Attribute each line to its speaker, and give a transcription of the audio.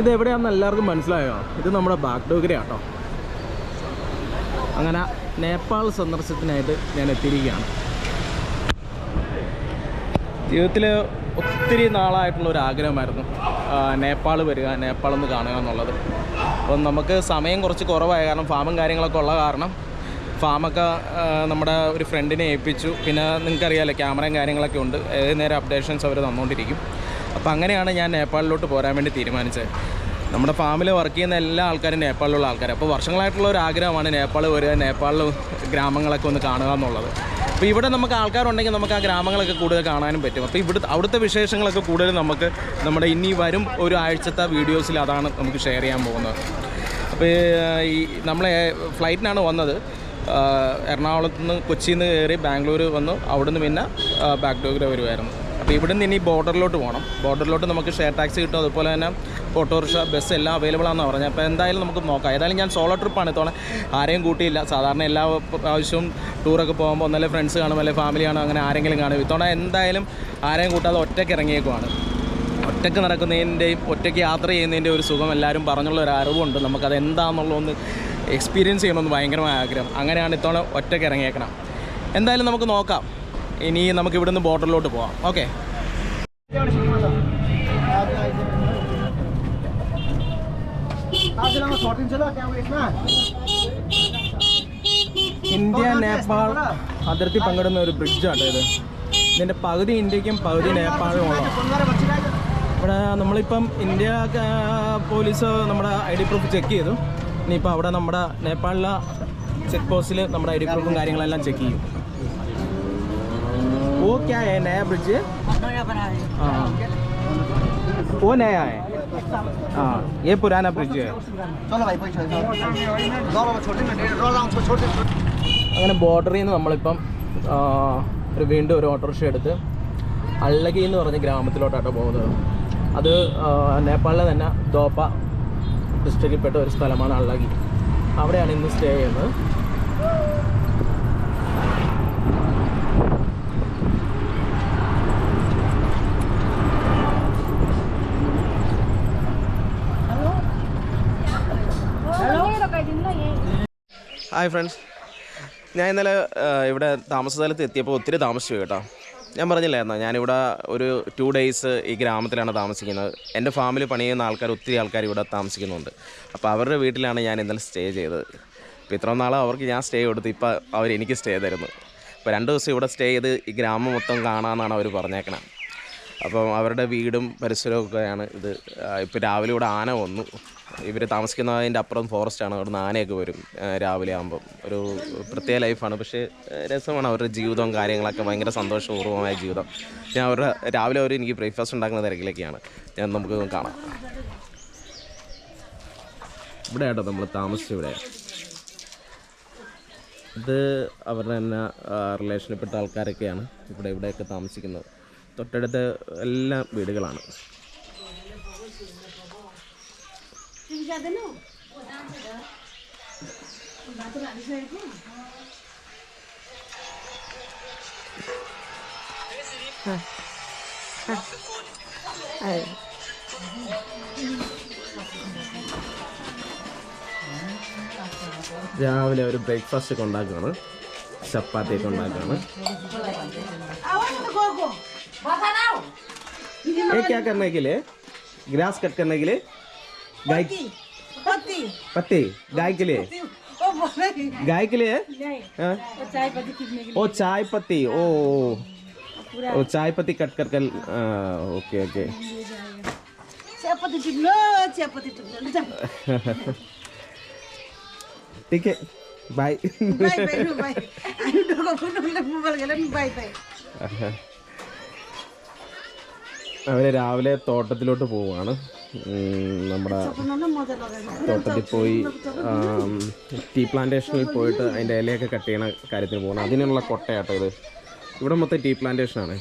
Speaker 1: ഇതെവിടെയാണെന്ന് എല്ലാവർക്കും മനസ്സിലായോ? ഇത് നമ്മുടെ ബാഗ്ഡോഗ്രയാണ് കേട്ടോ. അങ്ങനെ നേപ്പാൾ സന്ദർശനത്തിനായിട്ട് ഞാൻ എത്തിയിരിക്കുകയാണ്. ജീവിതത്തിൽ ഒത്തിരി നാളായിട്ടുള്ള ഒരു ആഗ്രഹമായിരുന്നു നേപ്പാൾ വരിക, നേപ്പാളൊന്ന് കാണുക എന്നുള്ളത്. അപ്പം നമുക്ക് സമയം കുറച്ച് കുറവായ കാരണം ഫാമും കാര്യങ്ങളൊക്കെ ഉള്ള കാരണം ഫാമൊക്കെ നമ്മുടെ ഒരു ഫ്രണ്ടിനെ ഏൽപ്പിച്ചു. പിന്നെ നിങ്ങൾക്കറിയാമല്ലോ ക്യാമറയും കാര്യങ്ങളൊക്കെ ഉണ്ട്, ഏത് നേരം അപ്ഡേഷൻസ് അവർ തന്നുകൊണ്ടിരിക്കും. അപ്പോൾ അങ്ങനെയാണ് ഞാൻ നേപ്പാളിലോട്ട് പോരാൻ വേണ്ടി തീരുമാനിച്ചത്. നമ്മുടെ ഫാമിൽ വർക്ക് ചെയ്യുന്ന എല്ലാ ആൾക്കാരും നേപ്പാളിലുള്ള ആൾക്കാർ. അപ്പോൾ വർഷങ്ങളായിട്ടുള്ള ഒരു ആഗ്രഹമാണ് നേപ്പാൾ വരിക, നേപ്പാളിൽ ഗ്രാമങ്ങളൊക്കെ ഒന്ന് കാണുക എന്നുള്ളത്. അപ്പോൾ ഇവിടെ നമുക്ക് ആൾക്കാരുണ്ടെങ്കിൽ നമുക്ക് ആ ഗ്രാമങ്ങളൊക്കെ കൂടുതൽ കാണാനും പറ്റും. അപ്പോൾ അവിടുത്തെ വിശേഷങ്ങളൊക്കെ കൂടുതൽ നമുക്ക് നമ്മുടെ ഇനി വരും ഒരു ആഴ്ചത്തെ വീഡിയോസിൽ അതാണ് നമുക്ക് ഷെയർ ചെയ്യാൻ പോകുന്നത്. അപ്പോൾ ഈ നമ്മളെ ഫ്ലൈറ്റിനാണ് വന്നത്. എറണാകുളത്ത് നിന്ന് കൊച്ചിയിൽ നിന്ന് കയറി ബാംഗ്ലൂർ വന്നു, അവിടുന്ന് പിന്നെ ബാഗ്ഡോഗ്ര വരുമായിരുന്നു. അപ്പോൾ ഇവിടുന്ന് ഇനി ബോർഡറിലോട്ട് പോകണം. ബോർഡറിലോട്ട് നമുക്ക് ഷെയർ ടാക്സി കിട്ടും, അതുപോലെ തന്നെ ഓട്ടോറിക്ഷ, ബസ് എല്ലാം അവൈലബിൾ ആണെന്ന് പറഞ്ഞത്. അപ്പോൾ എന്തായാലും നമുക്ക് നോക്കാം. ഏതായാലും ഞാൻ സോളോ ട്രിപ്പാണ് ഇത്തവണ, ആരെയും കൂട്ടിയില്ല. സാധാരണ എല്ലാ പ്രാവശ്യവും ടൂറൊക്കെ പോകുമ്പോൾ ഒന്നല്ലേ ഫ്രണ്ട്സ് കാണും, അല്ലെങ്കിൽ ഫാമിലി കാണും, അങ്ങനെ ആരെങ്കിലും കാണും. ഇത്തവണ എന്തായാലും ആരെയും കൂട്ടാതെ ഒറ്റയ്ക്ക് ഇറങ്ങിയേക്കുവാണ്. ഒറ്റയ്ക്ക് നടക്കുന്നതിൻ്റെയും ഒറ്റയ്ക്ക് യാത്ര ചെയ്യുന്നതിൻ്റെ ഒരു സുഖം എല്ലാവരും പറഞ്ഞുള്ള ഒരു അറിവുണ്ട്. നമുക്കത് എന്താണെന്നുള്ളതൊന്ന് എക്സ്പീരിയൻസ് ചെയ്യണമെന്ന് ഭയങ്കരമായ ആഗ്രഹം. അങ്ങനെയാണ് ഇത്തവണ ഒറ്റയ്ക്ക് ഇറങ്ങിയേക്കണം. എന്തായാലും നമുക്ക് നോക്കാം. ഇനി നമുക്ക് ഇവിടുന്ന് ബോർഡറിലോട്ട് പോവാം. ഓക്കെ, ഇന്ത്യ നേപ്പാൾ അതിർത്തി പങ്കിടുന്ന ഒരു ബ്രിഡ്ജാണ് ഇത്. ഇതിൻ്റെ പകുതി ഇന്ത്യക്കും പകുതി നേപ്പാളും ഉള്ളതാണ്. ഇവിടെ നമ്മളിപ്പം ഇന്ത്യ പോലീസ് നമ്മുടെ ID പ്രൂഫ് ചെക്ക് ചെയ്തു. ഇനിയിപ്പോൾ അവിടെ നമ്മുടെ നേപ്പാളിലെ ചെക്ക് പോസ്റ്റിൽ നമ്മുടെ ID പ്രൂഫും കാര്യങ്ങളെല്ലാം ചെക്ക് ചെയ്യും. वो क्या है नया ब्रिज? हाँ, वो नया है. हाँ, ये पुराना ब्रिज है. അങ്ങനെ ബോർഡറിൽ നിന്ന് നമ്മളിപ്പം വീണ്ടും ഒരു ഓട്ടോറിക്ഷ എടുത്ത് അള്ളഗി എന്ന് പറഞ്ഞ ഗ്രാമത്തിലോട്ടാണ് പോകുന്നത്. അത് നേപ്പാളിലെ തന്നെ ദോപ്പ ഡിസ്ട്രിക്റ്റിൽപ്പെട്ട ഒരു സ്ഥലമാണ് അള്ളഗി. അവിടെയാണ് ഇന്ന് സ്റ്റേ ചെയ്യുന്നത്. ഹായ് ഫ്രണ്ട്സ്, ഞാൻ ഇന്നലെ ഇവിടെ താമസ സ്ഥലത്ത് എത്തിയപ്പോൾ ഒത്തിരി താമസിച്ചു കേട്ടോ. ഞാൻ പറഞ്ഞില്ലായിരുന്നോ ഞാനിവിടെ ഒരു 2 days ഈ ഗ്രാമത്തിലാണ് താമസിക്കുന്നത്. എൻ്റെ ഫാമിലി പണി ചെയ്യുന്ന ഒത്തിരി ആൾക്കാർ ഇവിടെ താമസിക്കുന്നുണ്ട്. അപ്പോൾ അവരുടെ വീട്ടിലാണ് ഞാൻ ഇന്നലെ സ്റ്റേ ചെയ്തത്. അപ്പോൾ ഇത്ര നാൾ അവർക്ക് ഞാൻ സ്റ്റേ കൊടുത്തു, ഇപ്പോൾ അവരെനിക്ക് സ്റ്റേ തരുന്നു. അപ്പോൾ 2 ദിവസം ഇവിടെ സ്റ്റേ ചെയ്ത് ഈ ഗ്രാമം മൊത്തം കാണാമെന്നാണ് അവർ പറഞ്ഞേക്കണം. അപ്പം അവരുടെ വീടും പരിസരവും ഒക്കെയാണ് ഇത്. ഇപ്പോൾ രാവിലെ ഇവിടെ ആന വന്നു. ഇവർ താമസിക്കുന്നതിൻ്റെ അപ്പുറം ഫോറസ്റ്റാണ്, അവിടെ നിന്ന് ആനയൊക്കെ വരും രാവിലെ ആകുമ്പം. ഒരു പ്രത്യേക ലൈഫാണ്, പക്ഷേ രസമാണ് അവരുടെ ജീവിതവും കാര്യങ്ങളൊക്കെ. ഭയങ്കര സന്തോഷപൂർവ്വമായ ജീവിതം. ഞാൻ രാവിലെ എനിക്ക് ബ്രേക്ക്ഫാസ്റ്റ് ഉണ്ടാക്കുന്ന തിരക്കിലൊക്കെയാണ്. നമുക്ക് കാണാം. ഇവിടെ ആട്ടോ നമ്മൾ താമസിച്ചു. ഇത് അവരുടെ തന്നെ റിലേഷനിൽപ്പെട്ട ആൾക്കാരൊക്കെയാണ് ഇവിടെയൊക്കെ താമസിക്കുന്നത്. തൊട്ടടുത്ത് എല്ലാം വീടുകളാണ്. രാവിലെ ഒരു ബ്രേക്ക്ഫാസ്റ്റ് ഒക്കെ ഉണ്ടാക്കുകയാണ്. ചപ്പാത്തിയൊക്കെ ഉണ്ടാക്കുകയാണ്. ये क्या करने के लिए? ग्रास कट करने के लिए? गाय पत्ती गाय के लिए? गाय के लिए? ओ चाय पत्ती. ओ चाय पत्ती कट कर. Okay okay. ठीक है, बाय. അവർ രാവിലെ തോട്ടത്തിലോട്ട് പോവുകയാണ്. നമ്മുടെ തോട്ടത്തിൽ പോയി ടീ പ്ലാന്റേഷനിൽ പോയിട്ട് അതിൻ്റെ ഇലയൊക്കെ കട്ട് ചെയ്യണ കാര്യത്തിന് പോകണം. അതിനുള്ള കൊട്ടയാട്ടോ ഇത്. ഇവിടെ മൊത്തം ടീ പ്ലാന്റേഷനാണ്.